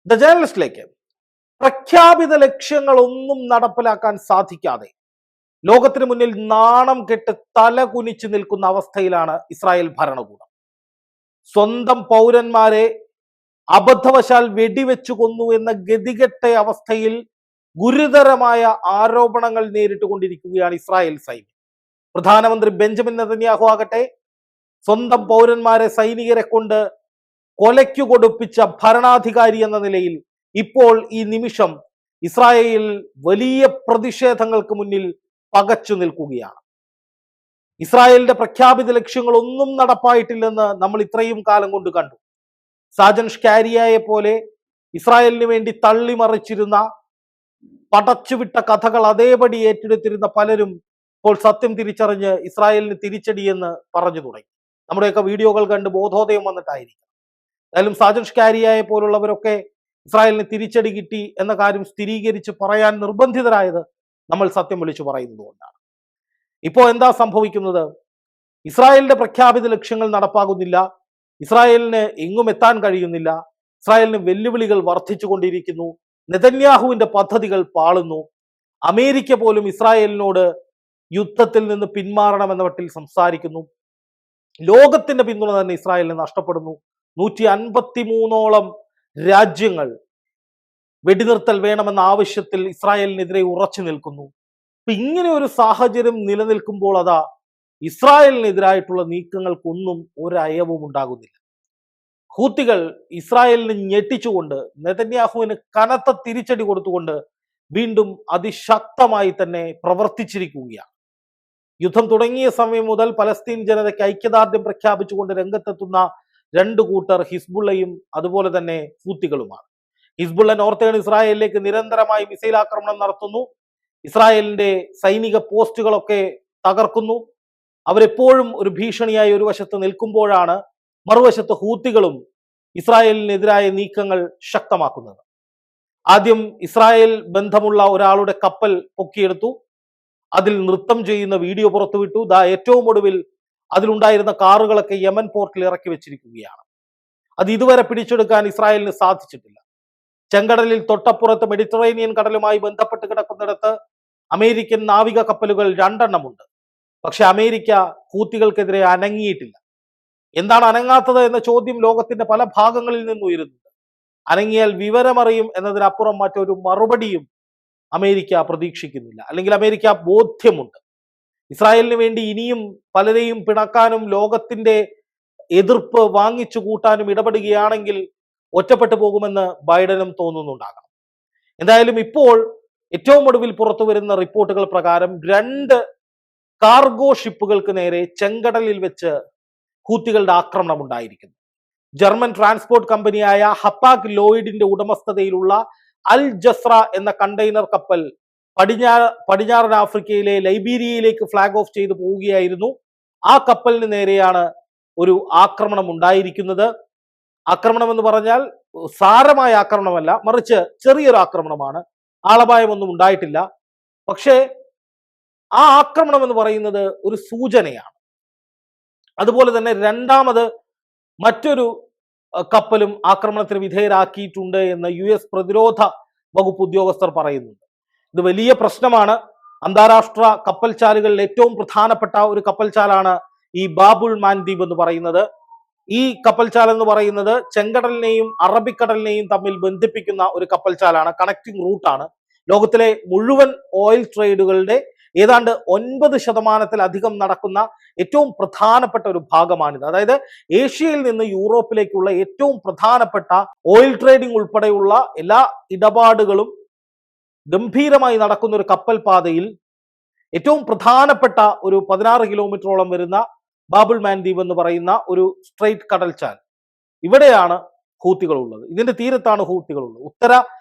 The ജേർണലിസ്റ്റിലേക്ക് പ്രഖ്യാപിത ലക്ഷ്യങ്ങളൊന്നും നടപ്പിലാക്കാൻ സാധിക്കാതെ ലോകത്തിന് മുന്നിൽ നാണം കെട്ട് തല കുനിച്ചു നിൽക്കുന്ന അവസ്ഥയിലാണ് ഇസ്രായേൽ ഭരണകൂടം. സ്വന്തം പൗരന്മാരെ അബദ്ധവശാൽ വെടിവെച്ചു കൊന്നു എന്ന ഗതികെട്ട അവസ്ഥയിൽ ഗുരുതരമായ ആരോപണങ്ങൾ നേരിട്ടുകൊണ്ടിരിക്കുകയാണ് ഇസ്രായേൽ സൈന്യം. പ്രധാനമന്ത്രി ബെഞ്ചമിൻ നെതന്യാഹു ആകട്ടെ സ്വന്തം പൗരന്മാരെ സൈനികരെ കൊണ്ട് കൊലയ്ക്കു കൊടുപ്പിച്ച ഭരണാധികാരി എന്ന നിലയിൽ ഇപ്പോൾ ഈ നിമിഷം ഇസ്രായേൽ വലിയ പ്രതിഷേധങ്ങൾക്ക് മുന്നിൽ പകച്ചു നിൽക്കുകയാണ്. ഇസ്രായേലിന്റെ പ്രഖ്യാപിത ലക്ഷ്യങ്ങളൊന്നും നടപ്പായിട്ടില്ലെന്ന് നമ്മൾ ഇത്രയും കാലം കൊണ്ട് കണ്ടു. സാജൻ ഷ്കാരിയയെ പോലെ ഇസ്രായേലിന് വേണ്ടി തള്ളിമറിച്ചിരുന്ന പടച്ചുവിട്ട കഥകൾ അതേപടി ഏറ്റെടുത്തിരുന്ന പലരും ഇപ്പോൾ സത്യം തിരിച്ചറിഞ്ഞ് ഇസ്രായേലിന് തിരിച്ചടിയെന്ന് പറഞ്ഞു തുടങ്ങി. നമ്മുടെയൊക്കെ വീഡിയോകൾ കണ്ട് ബോധോദയം വന്നിട്ടായിരിക്കും. എന്തായാലും സാജൻ ഷ്കാരിയയെ പോലുള്ളവരൊക്കെ ഇസ്രായേലിന് തിരിച്ചടി കിട്ടി എന്ന കാര്യം സ്ഥിരീകരിച്ച് പറയാൻ നിർബന്ധിതരായത് നമ്മൾ സത്യം വിളിച്ചു പറയുന്നത് കൊണ്ടാണ്. ഇപ്പോൾ എന്താ സംഭവിക്കുന്നത്? ഇസ്രായേലിന്റെ പ്രഖ്യാപിത ലക്ഷ്യങ്ങൾ നടപ്പാകുന്നില്ല, ഇസ്രായേലിന് എങ്ങും എത്താൻ കഴിയുന്നില്ല, ഇസ്രായേലിന് വെല്ലുവിളികൾ വർദ്ധിച്ചുകൊണ്ടിരിക്കുന്നു, നെതന്യാഹുവിന്റെ പദ്ധതികൾ പാളുന്നു, അമേരിക്ക പോലും ഇസ്രായേലിനോട് യുദ്ധത്തിൽ നിന്ന് പിന്മാറണമെന്ന മട്ടിൽ സംസാരിക്കുന്നു, ലോകത്തിന്റെ പിന്തുണ തന്നെ ഇസ്രായേലിന് നഷ്ടപ്പെടുന്നു. 153ഓളം രാജ്യങ്ങൾ വെടിനിർത്തൽ വേണമെന്ന ആവശ്യത്തിൽ ഇസ്രായേലിനെതിരെ ഉറച്ചു നിൽക്കുന്നു. അപ്പൊ ഇങ്ങനെ ഒരു സാഹചര്യം നിലനിൽക്കുമ്പോൾ അതാ ഇസ്രായേലിനെതിരായിട്ടുള്ള നീക്കങ്ങൾക്കൊന്നും ഒരയവും ഉണ്ടാകുന്നില്ല. ഹൂത്തികൾ ഇസ്രായേലിനെ ഞെട്ടിച്ചുകൊണ്ട് നെതന്യാഹുവിന് കനത്ത തിരിച്ചടി കൊടുത്തുകൊണ്ട് വീണ്ടും അതിശക്തമായി തന്നെ പ്രവർത്തിച്ചിരിക്കുകയാണ്. യുദ്ധം തുടങ്ങിയ സമയം മുതൽ പലസ്തീൻ ജനതയ്ക്ക് ഐക്യദാർഢ്യം പ്രഖ്യാപിച്ചുകൊണ്ട് രംഗത്തെത്തുന്ന രണ്ടു കൂട്ടർ ഹിസ്ബുള്ളയും അതുപോലെ തന്നെ ഹൂത്തികളുമാണ്. ഹിസ്ബുള്ള നോർത്തേൺ ഇസ്രായേലിലേക്ക് നിരന്തരമായി മിസൈൽ ആക്രമണം നടത്തുന്നു, ഇസ്രായേലിന്റെ സൈനിക പോസ്റ്റുകളൊക്കെ തകർക്കുന്നു. അവരെപ്പോഴും ഒരു ഭീഷണിയായി ഒരു വശത്ത് നിൽക്കുമ്പോഴാണ് മറുവശത്ത് ഹൂത്തികളും ഇസ്രായേലിനെതിരായ നീക്കങ്ങൾ ശക്തമാക്കുന്നത്. ആദ്യം ഇസ്രായേൽ ബന്ധമുള്ള ഒരാളുടെ കപ്പൽ പൊക്കിയെടുത്തു, അതിൽ നൃത്തം ചെയ്യുന്ന വീഡിയോ പുറത്തുവിട്ടു. ഏറ്റവും ഒടുവിൽ അതിലുണ്ടായിരുന്ന കാറുകളൊക്കെ യമൻ പോർട്ടിൽ ഇറക്കി വെച്ചിരിക്കുകയാണ്. അത് ഇതുവരെ പിടിച്ചെടുക്കാൻ ഇസ്രായേലിന് സാധിച്ചിട്ടില്ല. ചെങ്കടലിൽ തൊട്ടപ്പുറത്ത് മെഡിറ്ററേനിയൻ കടലുമായി ബന്ധപ്പെട്ട് കിടക്കുന്നിടത്ത് അമേരിക്കൻ നാവിക കപ്പലുകൾ 2 എണ്ണമുണ്ട്. പക്ഷെ അമേരിക്ക ഹൂത്തികൾക്കെതിരെ അനങ്ങിയിട്ടില്ല. എന്താണ് അനങ്ങാത്തത് എന്ന ചോദ്യം ലോകത്തിന്റെ പല ഭാഗങ്ങളിൽ നിന്ന് ഉയരുന്നുണ്ട്. അനങ്ങിയാൽ വിവരമറിയും എന്നതിനപ്പുറം മറ്റൊരു മറുപടിയും അമേരിക്ക പ്രതീക്ഷിക്കുന്നില്ല, അല്ലെങ്കിൽ അമേരിക്ക ബോധ്യമുണ്ട്. ഇസ്രായേലിന് വേണ്ടി ഇനിയും പലരെയും പിണക്കാനും ലോകത്തിന്റെ എതിർപ്പ് വാങ്ങിച്ചു കൂട്ടാനും ഇടപെടുകയാണെങ്കിൽ ഒറ്റപ്പെട്ടു പോകുമെന്ന് ബൈഡനും തോന്നുന്നുണ്ടാകണം. എന്തായാലും ഇപ്പോൾ ഏറ്റവും ഒടുവിൽ പുറത്തു വരുന്ന റിപ്പോർട്ടുകൾ പ്രകാരം 2 കാർഗോ ഷിപ്പുകൾക്ക് നേരെ ചെങ്കടലിൽ വെച്ച് ഹൂത്തികളുടെ ആക്രമണം ഉണ്ടായിരിക്കുന്നു. ജർമ്മൻ ട്രാൻസ്പോർട്ട് കമ്പനിയായ ഹപ്പാക് ലോയിഡിന്റെ ഉടമസ്ഥതയിലുള്ള അൽ ജസ്ര എന്ന കണ്ടെയ്നർ കപ്പൽ പടിഞ്ഞാറൻ ആഫ്രിക്കയിലെ ലൈബീരിയയിലേക്ക് ഫ്ലാഗ് ഓഫ് ചെയ്തു പോവുകയായിരുന്നു. ആ കപ്പലിന് നേരെയാണ് ഒരു ആക്രമണം ഉണ്ടായിരിക്കുന്നത്. ആക്രമണം എന്ന് പറഞ്ഞാൽ സാരമായ ആക്രമണമല്ല, മറിച്ച് ചെറിയൊരു ആക്രമണമാണ്. ആളപായമൊന്നും ഉണ്ടായിട്ടില്ല. പക്ഷേ ആ ആക്രമണം എന്ന് പറയുന്നത് ഒരു സൂചനയാണ്. അതുപോലെ തന്നെ രണ്ടാമത് മറ്റൊരു കപ്പലും ആക്രമണത്തിന് വിധേയരാക്കിയിട്ടുണ്ട് എന്ന് US പ്രതിരോധ വകുപ്പ് ഉദ്യോഗസ്ഥർ പറയുന്നുണ്ട്. ഇത് വലിയ പ്രശ്നമാണ്. അന്താരാഷ്ട്ര കപ്പൽചാലുകളിൽ ഏറ്റവും പ്രധാനപ്പെട്ട ഒരു കപ്പൽചാലാണ് ഈ ബാബുൽ മാൻദീബ് എന്ന് പറയുന്നത്. ഈ കപ്പൽചാൽ എന്ന് പറയുന്നത് ചെങ്കടലിനെയും അറബിക്കടലിനെയും തമ്മിൽ ബന്ധിപ്പിക്കുന്ന ഒരു കപ്പൽചാലാണ്, കണക്റ്റിംഗ് റൂട്ടാണ്. ലോകത്തിലെ മുഴുവൻ ഓയിൽ ട്രേഡുകളുടെ ഏതാണ്ട് 9% നടക്കുന്ന ഏറ്റവും പ്രധാനപ്പെട്ട ഒരു ഭാഗമാണിത്. അതായത് ഏഷ്യയിൽ നിന്ന് യൂറോപ്പിലേക്കുള്ള ഏറ്റവും പ്രധാനപ്പെട്ട ഓയിൽ ട്രേഡിംഗ് ഉൾപ്പെടെയുള്ള എല്ലാ ഇടപാടുകളും ഗംഭീരമായി നടക്കുന്ന ഒരു കപ്പൽ പാതയിൽ ഏറ്റവും പ്രധാനപ്പെട്ട ഒരു 16 കിലോമീറ്ററോളം വരുന്ന ബാബുൽ മാൻദീബ് എന്ന് പറയുന്ന ഒരു സ്ട്രെയിറ്റ് കടൽച്ചാൽ, ഇവിടെയാണ് ഹൂത്തികൾ ഉള്ളത്. ഇതിന്റെ തീരത്താണ് ഹൂത്തികൾ ഉള്ളത്. ഉത്തര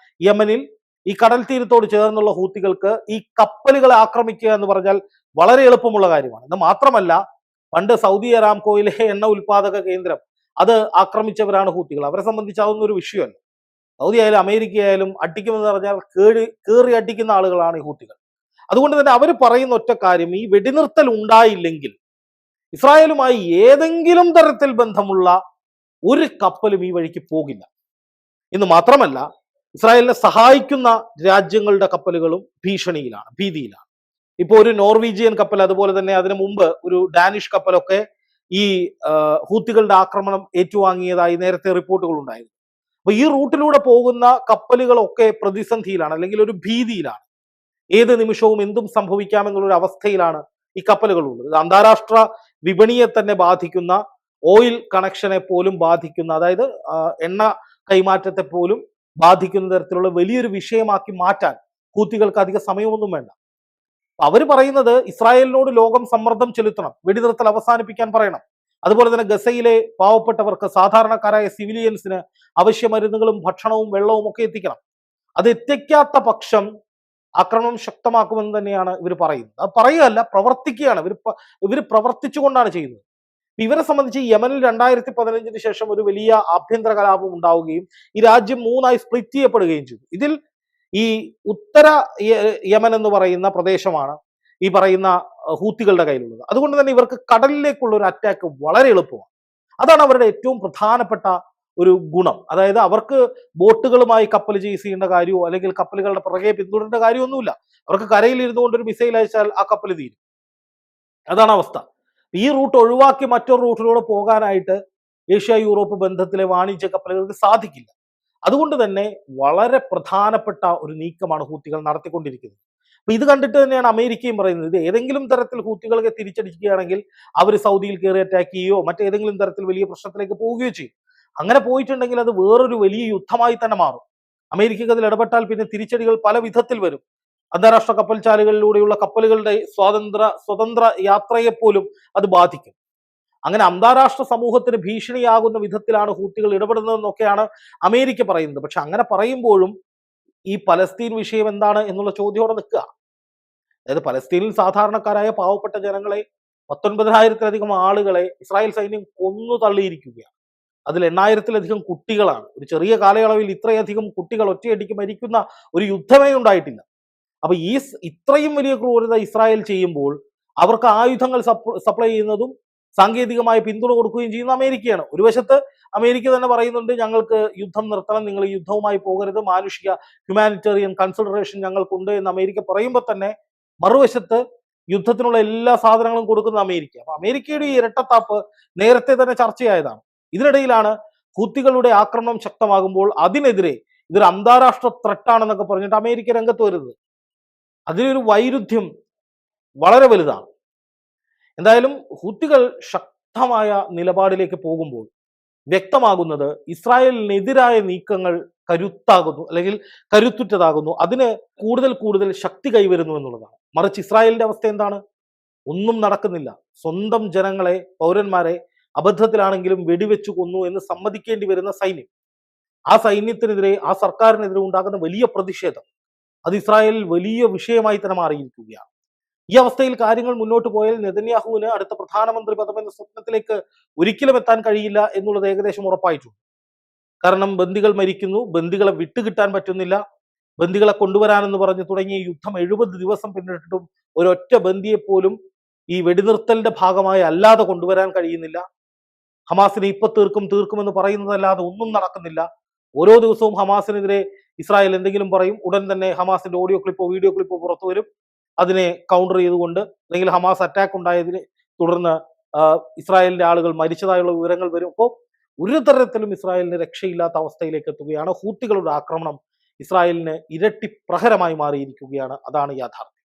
യമനിൽ ഈ കടൽ തീരത്തോട് ചേർന്നുള്ള ഹൂത്തികൾക്ക് ഈ കപ്പലുകളെ ആക്രമിക്കുക എന്ന് പറഞ്ഞാൽ വളരെ എളുപ്പമുള്ള കാര്യമാണ്. ഇത് മാത്രമല്ല, പണ്ട് സൗദി അരാംകോയിലെ എണ്ണ ഉൽപാദക കേന്ദ്രം അത് ആക്രമിച്ചവരാണ് ഹൂത്തികൾ. അവരെ സംബന്ധിച്ച് അതൊന്നും ഒരു വിഷയമല്ല. സൗദി ആയാലും അമേരിക്ക ആയാലും അടിക്കുമെന്ന് പറഞ്ഞാൽ കയറി അടിക്കുന്ന ആളുകളാണ് ഈ ഹൂത്തികൾ. അതുകൊണ്ട് തന്നെ അവർ പറയുന്ന ഒറ്റ കാര്യം, ഈ വെടിനിർത്തൽ ഉണ്ടായില്ലെങ്കിൽ ഇസ്രായേലുമായി ഏതെങ്കിലും തരത്തിൽ ബന്ധമുള്ള ഒരു കപ്പലും ഈ വഴിക്ക് പോകില്ല. എന്ന് മാത്രമല്ല, ഇസ്രായേലിനെ സഹായിക്കുന്ന രാജ്യങ്ങളുടെ കപ്പലുകളും ഭീതിയിലാണ്. ഇപ്പോൾ ഒരു നോർവീജിയൻ കപ്പൽ, അതുപോലെ തന്നെ അതിനു മുമ്പ് ഒരു ഡാനിഷ് കപ്പലൊക്കെ ഈ ഹൂത്തികളുടെ ആക്രമണം ഏറ്റുവാങ്ങിയതായി നേരത്തെ റിപ്പോർട്ടുകൾ ഉണ്ടായിരുന്നു. അപ്പൊ ഈ റൂട്ടിലൂടെ പോകുന്ന കപ്പലുകളൊക്കെ പ്രതിസന്ധിയിലാണ്, അല്ലെങ്കിൽ ഒരു ഭീതിയിലാണ്. ഏത് നിമിഷവും എന്തും സംഭവിക്കാമെന്നുള്ള അവസ്ഥയിലാണ് ഈ കപ്പലുകൾ ഉള്ളത്. ഇത് അന്താരാഷ്ട്ര വിപണിയെ തന്നെ ബാധിക്കുന്ന, ഓയിൽ കണക്ഷനെ പോലും ബാധിക്കുന്ന, അതായത് എണ്ണ കൈമാറ്റത്തെ പോലും ബാധിക്കുന്ന തരത്തിലുള്ള വലിയൊരു വിഷയമാക്കി മാറ്റാൻ ഹൂത്തികൾക്ക് അധിക സമയമൊന്നും വേണ്ട. അവർ പറയുന്നത് ഇസ്രായേലിനോട് ലോകം സമ്മർദ്ദം ചെലുത്തണം, വെടിനിർത്തൽ അവസാനിപ്പിക്കാൻ പറയണം. അതുപോലെ തന്നെ ഗസയിലെ പാവപ്പെട്ടവർക്ക്, സാധാരണക്കാരായ സിവിലിയൻസിന് അവശ്യ മരുന്നുകളും ഭക്ഷണവും വെള്ളവും ഒക്കെ എത്തിക്കണം. അത് എത്തിക്കാത്ത പക്ഷം ആക്രമണം ശക്തമാക്കുമെന്ന് തന്നെയാണ് ഇവർ പറയുന്നത്. അത് പറയുകയല്ല, പ്രവർത്തിക്കുകയാണ്. ഇവർ പ്രവർത്തിച്ചുകൊണ്ടാണ് ചെയ്യുന്നത്. ഇവരെ സംബന്ധിച്ച് യമനിൽ 2015 ശേഷം ഒരു വലിയ ആഭ്യന്തര കലാപം ഉണ്ടാവുകയും ഈ രാജ്യം 3ആയി സ്പ്ലിറ്റ് ചെയ്യപ്പെടുകയും ചെയ്തു. ഇതിൽ ഈ ഉത്തര യമൻ എന്ന് പറയുന്ന പ്രദേശമാണ് ഈ പറയുന്ന ഹൂത്തികളുടെ കയ്യിലുള്ളത്. അതുകൊണ്ട് തന്നെ ഇവർക്ക് കടലിലേക്കുള്ള ഒരു അറ്റാക്ക് വളരെ എളുപ്പമാണ്. അതാണ് അവരുടെ ഏറ്റവും പ്രധാനപ്പെട്ട ഒരു ഗുണം. അതായത് അവർക്ക് ബോട്ടുകളുമായി കപ്പൽ ചേസ് ചെയ്യേണ്ട കാര്യമോ അല്ലെങ്കിൽ കപ്പലുകളുടെ പുറകെ പിന്തുടരേണ്ട കാര്യമൊന്നുമില്ല. അവർക്ക് കരയിൽ ഇരുന്നു കൊണ്ട് ഒരു മിസൈൽ അയച്ചാൽ ആ കപ്പൽ തീരും. അതാണ് അവസ്ഥ. ഈ റൂട്ട് ഒഴിവാക്കി മറ്റൊരു റൂട്ടിലൂടെ പോകാനായിട്ട് ഏഷ്യ യൂറോപ്പ് ബന്ധത്തിലെ വാണിജ്യ കപ്പലുകൾക്ക് സാധിക്കില്ല. അതുകൊണ്ട് തന്നെ വളരെ പ്രധാനപ്പെട്ട ഒരു നീക്കമാണ് ഹൂത്തികൾ നടത്തിക്കൊണ്ടിരിക്കുന്നത്. അപ്പൊ ഇത് കണ്ടിട്ട് തന്നെയാണ് അമേരിക്കയും പറയുന്നത്, ഇത് ഏതെങ്കിലും തരത്തിൽ ഹൂത്തികളെ തിരിച്ചടിക്കുകയാണെങ്കിൽ അവർ സൗദിയിൽ കയറി അറ്റാക്ക് ചെയ്യുകയോ മറ്റേതെങ്കിലും തരത്തിൽ വലിയ പ്രശ്നത്തിലേക്ക് പോവുകയോ ചെയ്യും. അങ്ങനെ പോയിട്ടുണ്ടെങ്കിൽ അത് വേറൊരു വലിയ യുദ്ധമായി തന്നെ മാറും. അമേരിക്കക്ക് അതിൽ ഇടപെട്ടാൽ പിന്നെ തിരിച്ചടികൾ പല വിധത്തിൽ വരും. അന്താരാഷ്ട്ര കപ്പൽചാലുകളിലൂടെയുള്ള കപ്പലുകളുടെ സ്വതന്ത്ര യാത്രയെപ്പോലും അത് ബാധിക്കും. അങ്ങനെ അന്താരാഷ്ട്ര സമൂഹത്തിന് ഭീഷണിയാകുന്ന വിധത്തിലാണ് ഹൂത്തികൾ ഇടപെടുന്നതെന്നൊക്കെയാണ് അമേരിക്ക പറയുന്നത്. പക്ഷെ അങ്ങനെ പറയുമ്പോഴും ഈ പലസ്തീൻ വിഷയം എന്താണ് എന്നുള്ള ചോദ്യമോടെ നിൽക്കുക. അതായത് പലസ്തീനിൽ സാധാരണക്കാരായ പാവപ്പെട്ട ജനങ്ങളെ, 19,000-ലധികം ആളുകളെ ഇസ്രായേൽ സൈന്യം കൊന്നു തള്ളിയിരിക്കുകയാണ്. അതിൽ 8,000-ലധികം കുട്ടികളാണ്. ഒരു ചെറിയ കാലയളവിൽ ഇത്രയധികം കുട്ടികൾ ഒറ്റയടിക്ക് മരിക്കുന്ന ഒരു യുദ്ധമേ ഉണ്ടായിട്ടില്ല. അപ്പൊ ഇത്രയും വലിയ ക്രൂരത ഇസ്രായേൽ ചെയ്യുമ്പോൾ അവർക്ക് ആയുധങ്ങൾ സപ്ലൈ ചെയ്യുന്നതും സാങ്കേതികമായ പിന്തുണ കൊടുക്കുകയും ചെയ്യുന്ന അമേരിക്കയാണ്. ഒരു വശത്ത് അമേരിക്ക തന്നെ പറയുന്നുണ്ട്, ഞങ്ങൾക്ക് യുദ്ധം നിർത്തണം, നിങ്ങൾ യുദ്ധവുമായി പോകരുത്, മാനുഷിക ഹ്യൂമാനിറ്റേറിയൻ കൺസിഡറേഷൻ ഞങ്ങൾക്കുണ്ട് എന്ന് അമേരിക്ക പറയുമ്പോൾ തന്നെ മറുവശത്ത് യുദ്ധത്തിനുള്ള എല്ലാ സാധനങ്ങളും കൊടുക്കുന്ന അമേരിക്ക. അപ്പൊ അമേരിക്കയുടെ ഈ ഇരട്ടത്താപ്പ് നേരത്തെ തന്നെ ചർച്ചയായതാണ്. ഇതിനിടയിലാണ് ഹൂത്തികളുടെ ആക്രമണം ശക്തമാകുമ്പോൾ അതിനെതിരെ ഇതൊരു അന്താരാഷ്ട്ര ത്രെട്ടാണെന്നൊക്കെ പറഞ്ഞിട്ട് അമേരിക്ക രംഗത്ത് വരുന്നത്. അതിലൊരു വൈരുദ്ധ്യം വളരെ വലുതാണ്. എന്തായാലും ഹൂത്തികൾ ശക്തമായ നിലപാടിലേക്ക് പോകുമ്പോൾ വ്യക്തമാകുന്നത് ഇസ്രായേലിനെതിരായ നീക്കങ്ങൾ കരുത്താകുന്നു, അല്ലെങ്കിൽ കരുത്തുറ്റതാകുന്നു. അതിന് കൂടുതൽ ശക്തി കൈവരുന്നു എന്നുള്ളതാണ്. മറിച്ച് ഇസ്രായേലിന്റെ അവസ്ഥ എന്താണ്? ഒന്നും നടക്കുന്നില്ല. സ്വന്തം ജനങ്ങളെ, പൗരന്മാരെ അബദ്ധത്തിലാണെങ്കിലും വെടിവെച്ചു കൊന്നു എന്ന് സമ്മതിക്കേണ്ടി വരുന്ന സൈന്യം. ആ സൈന്യത്തിനെതിരെ, ആ സർക്കാരിനെതിരെ ഉണ്ടാകുന്ന വലിയ പ്രതിഷേധം അത് ഇസ്രായേലിൽ വലിയ വിഷയമായി തന്നെ മാറിയിരിക്കുകയാണ്. ഈ അവസ്ഥയിൽ കാര്യങ്ങൾ മുന്നോട്ട് പോയാൽ നെതന്യാഹുവിന് അടുത്ത പ്രധാനമന്ത്രി പദം എന്ന സ്വപ്നത്തിലേക്ക് ഒരിക്കലും എത്താൻ കഴിയില്ല എന്നുള്ളത് ഏകദേശം ഉറപ്പായിട്ടുണ്ട്. കാരണം ബന്ദികൾ മരിക്കുന്നു, ബന്ദികളെ വിട്ടുകിട്ടാൻ പറ്റുന്നില്ല, ബന്ദികളെ കൊണ്ടുവരാനെന്ന് പറഞ്ഞ് തുടങ്ങിയ യുദ്ധം 70 ദിവസം പിന്നിട്ടിട്ടും ഒരൊറ്റ ബന്ദിയെ പോലും ഈ വെടിനിർത്തലിന്റെ ഭാഗമായി അല്ലാതെ കൊണ്ടുവരാൻ കഴിയുന്നില്ല. ഹമാസിനെ ഇപ്പൊ തീർക്കുമെന്ന് പറയുന്നതല്ലാതെ ഒന്നും നടക്കുന്നില്ല. ഓരോ ദിവസവും ഹമാസിനെതിരെ ഇസ്രായേൽ എന്തെങ്കിലും പറയും, ഉടൻ തന്നെ ഹമാസിന്റെ ഓഡിയോ ക്ലിപ്പോ വീഡിയോ ക്ലിപ്പോ പുറത്തു വരും. അതിനെ കൗണ്ടർ ചെയ്തുകൊണ്ട്, അല്ലെങ്കിൽ ഹമാസ് അറ്റാക്ക് ഉണ്ടായതിനെ തുടർന്ന് ഇസ്രായേലിന്റെ ആളുകൾ മരിച്ചതായുള്ള വിവരങ്ങൾ വരും. അപ്പോൾ ഒരു തരത്തിലും ഇസ്രായേലിന് രക്ഷയില്ലാത്ത അവസ്ഥയിലേക്ക് എത്തുകയാണ്. ഹൂത്തികളുടെ ആക്രമണം ഇസ്രായേലിന് ഇരട്ടി പ്രഹരമായി മാറിയിരിക്കുകയാണ്. അതാണ് യാഥാർത്ഥ്യം.